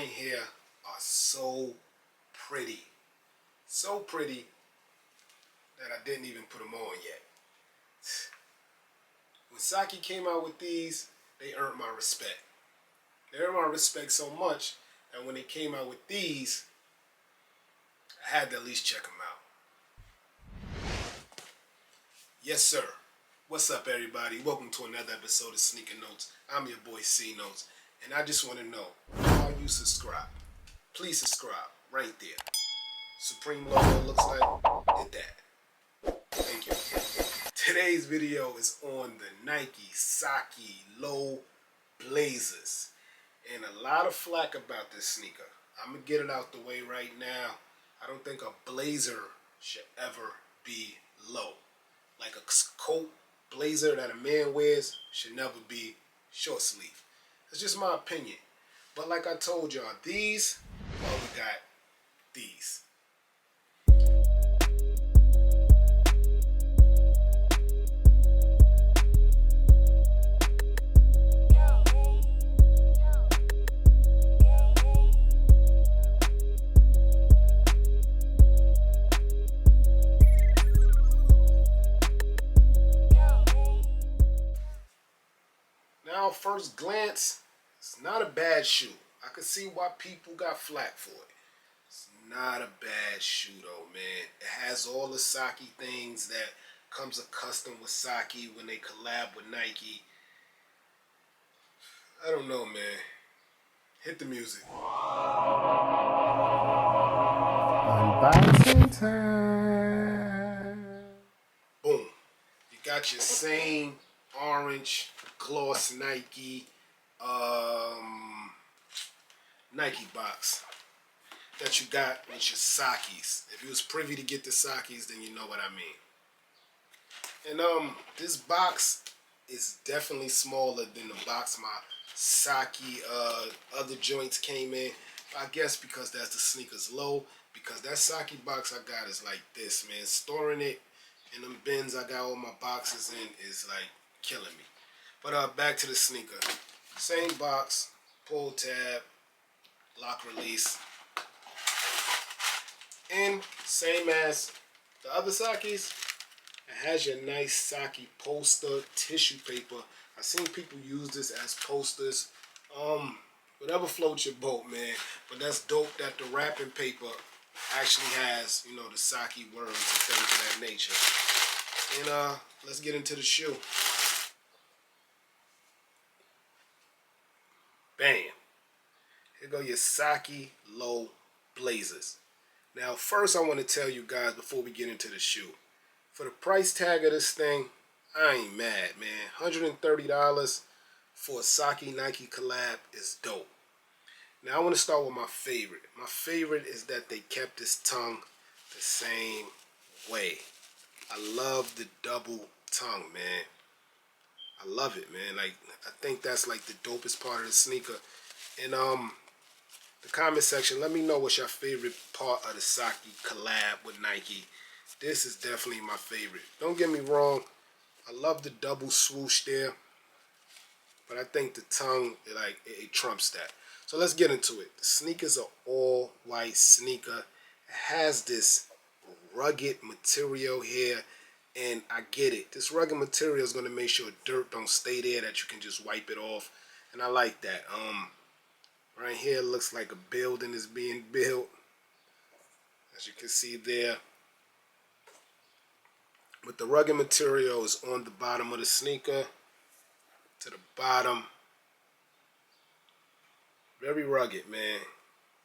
right here are so pretty. So pretty that I didn't even put them on yet. When Sacai came out with these, they earned my respect. They earned my respect so much that when they came out with these, I had to at least check them out. Yes, sir. What's up, everybody? Welcome to another episode of Sneaker Notes. I'm your boy C Notes, and I just want to know, are you subscribed? Please subscribe right there. Supreme logo looks like, hit that. Thank you. Today's video is on the Nike Sacai Low Blazers, and a lot of flack about this sneaker. I'm gonna get it out the way right now. I don't think a blazer should ever be low. Like a coat blazer that a man wears should never be short sleeve. That's just my opinion. But like I told y'all, these, well, we got these. Now, first glance, it's not a bad shoe. I can see why people got flack for it. It's not a bad shoe though, man. It has all the Sacai things that comes accustomed with Sacai when they collab with Nike. I don't know, man. Hit the music. Unboxing time. Boom. You got your same orange gloss Nike Nike box that you got with your Sacai's. If you was privy to get the Sacai's, then you know what I mean. And this box is definitely smaller than the box my Sacai other joints came in. I guess because that's the sneakers low, because that Sacai box I got is like this, man. Storing it in them bins I got all my boxes in is like killing me. But back to the sneaker. Same box, pull tab, lock release. And same as the other Sacai's, it has your nice Sacai poster tissue paper. I've seen people use this as posters. Whatever floats your boat, man. But that's dope that the wrapping paper actually has, you know, the Sacai words and things of that nature. And let's get into the shoe. Bam. Here go your Sacai Low Blazers. Now, first I want to tell you guys before we get into the shoe. For the price tag of this thing, I ain't mad, man. $130 for a Sacai Nike collab is dope. Now, I want to start with my favorite. My favorite is that they kept this tongue the same way. I love the double tongue, man. I love it, man. Like, I think that's like the dopest part of the sneaker. And the comment section, let me know what's your favorite part of the Sacai collab with Nike. This is definitely my favorite. Don't get me wrong, I love the double swoosh there, but I think the tongue, like, it trumps that. So let's get into it. The sneaker's an all white sneaker. It has this rugged material here. And I get it. This rugged material is going to make sure dirt don't stay there, that you can just wipe it off. And I like that. Right here looks like a building is being built, as you can see there. But the rugged material is on the bottom of the sneaker. To the bottom. Very rugged, man.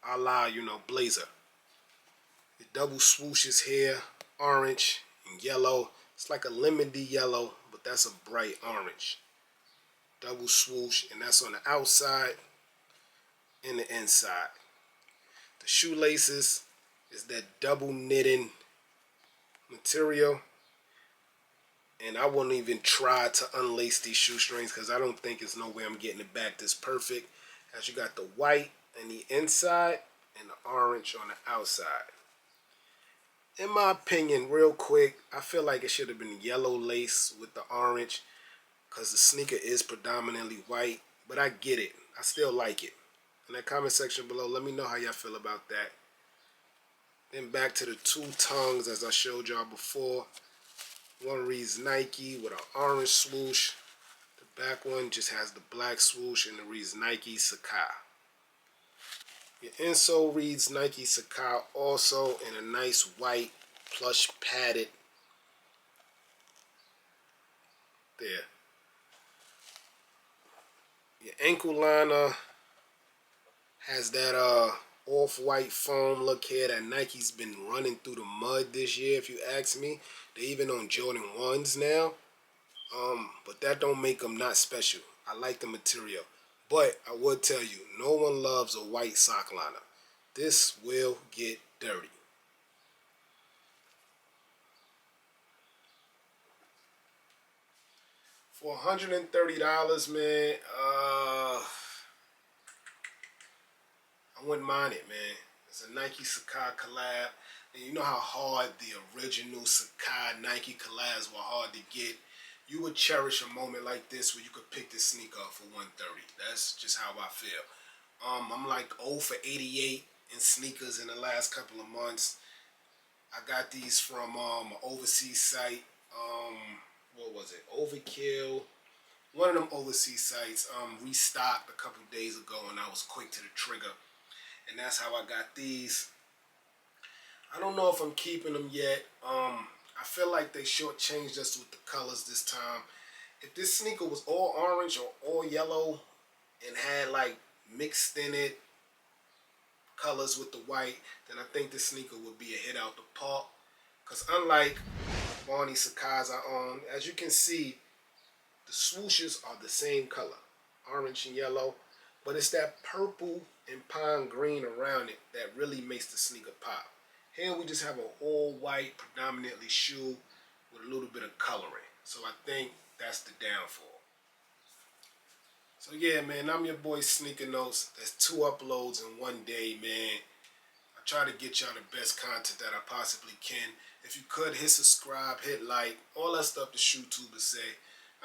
A la, you know, blazer. The double swooshes here. Orange and yellow. It's like a lemony yellow, but that's a bright orange. Double swoosh, and that's on the outside and the inside. The shoelaces is that double knitting material. And I wouldn't even try to unlace these shoestrings because I don't think there's no way I'm getting it back this perfect. As you got the white on the inside and the orange on the outside. In my opinion, real quick, I feel like it should have been yellow lace with the orange because the sneaker is predominantly white, but I get it. I still like it. in that comment section below. Let me know how y'all feel about that. Then back to the two tongues as I showed y'all before. One reads Nike with an orange swoosh. The back one just has the black swoosh and it reads Nike Sacai. Your insole reads Nike Sacai also in a nice white plush padded. There. Your ankle liner has that off-white foam look here that Nike's been running through the mud this year, if you ask me. They're even on Jordan 1s now. But that don't make them not special. I like the material. But I would tell you, no one loves a white sock liner. This will get dirty. For $130, man, I wouldn't mind it, man. It's a Nike Sacai collab. And you know how hard the original Sacai Nike collabs were hard to get. You would cherish a moment like this where you could pick this sneaker up for $130. That's just how I feel. I'm like 0 for 88 in sneakers in the last couple of months. I got these from an overseas site. What was it? Overkill. One of them overseas sites restocked a couple days ago, and I was quick to the trigger. And that's how I got these. I don't know if I'm keeping them yet. I feel like they shortchanged us with the colors this time. If this sneaker was all orange or all yellow and had like mixed in it colors with the white, then I think this sneaker would be a hit out the park. Because unlike Barney Sacai's I own, as you can see, the swooshes are the same color, orange and yellow, but it's that purple and pine green around it that really makes the sneaker pop. Here we just have an all-white, predominantly shoe with a little bit of coloring. So I think that's the downfall. So yeah, man, I'm your boy Sneaker Notes. That's 2 uploads in one day, man. I try to get y'all the best content that I possibly can. If you could, hit subscribe, hit like, all that stuff the shoe tubers say.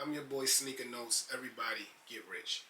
I'm your boy Sneaker Notes. Everybody get rich.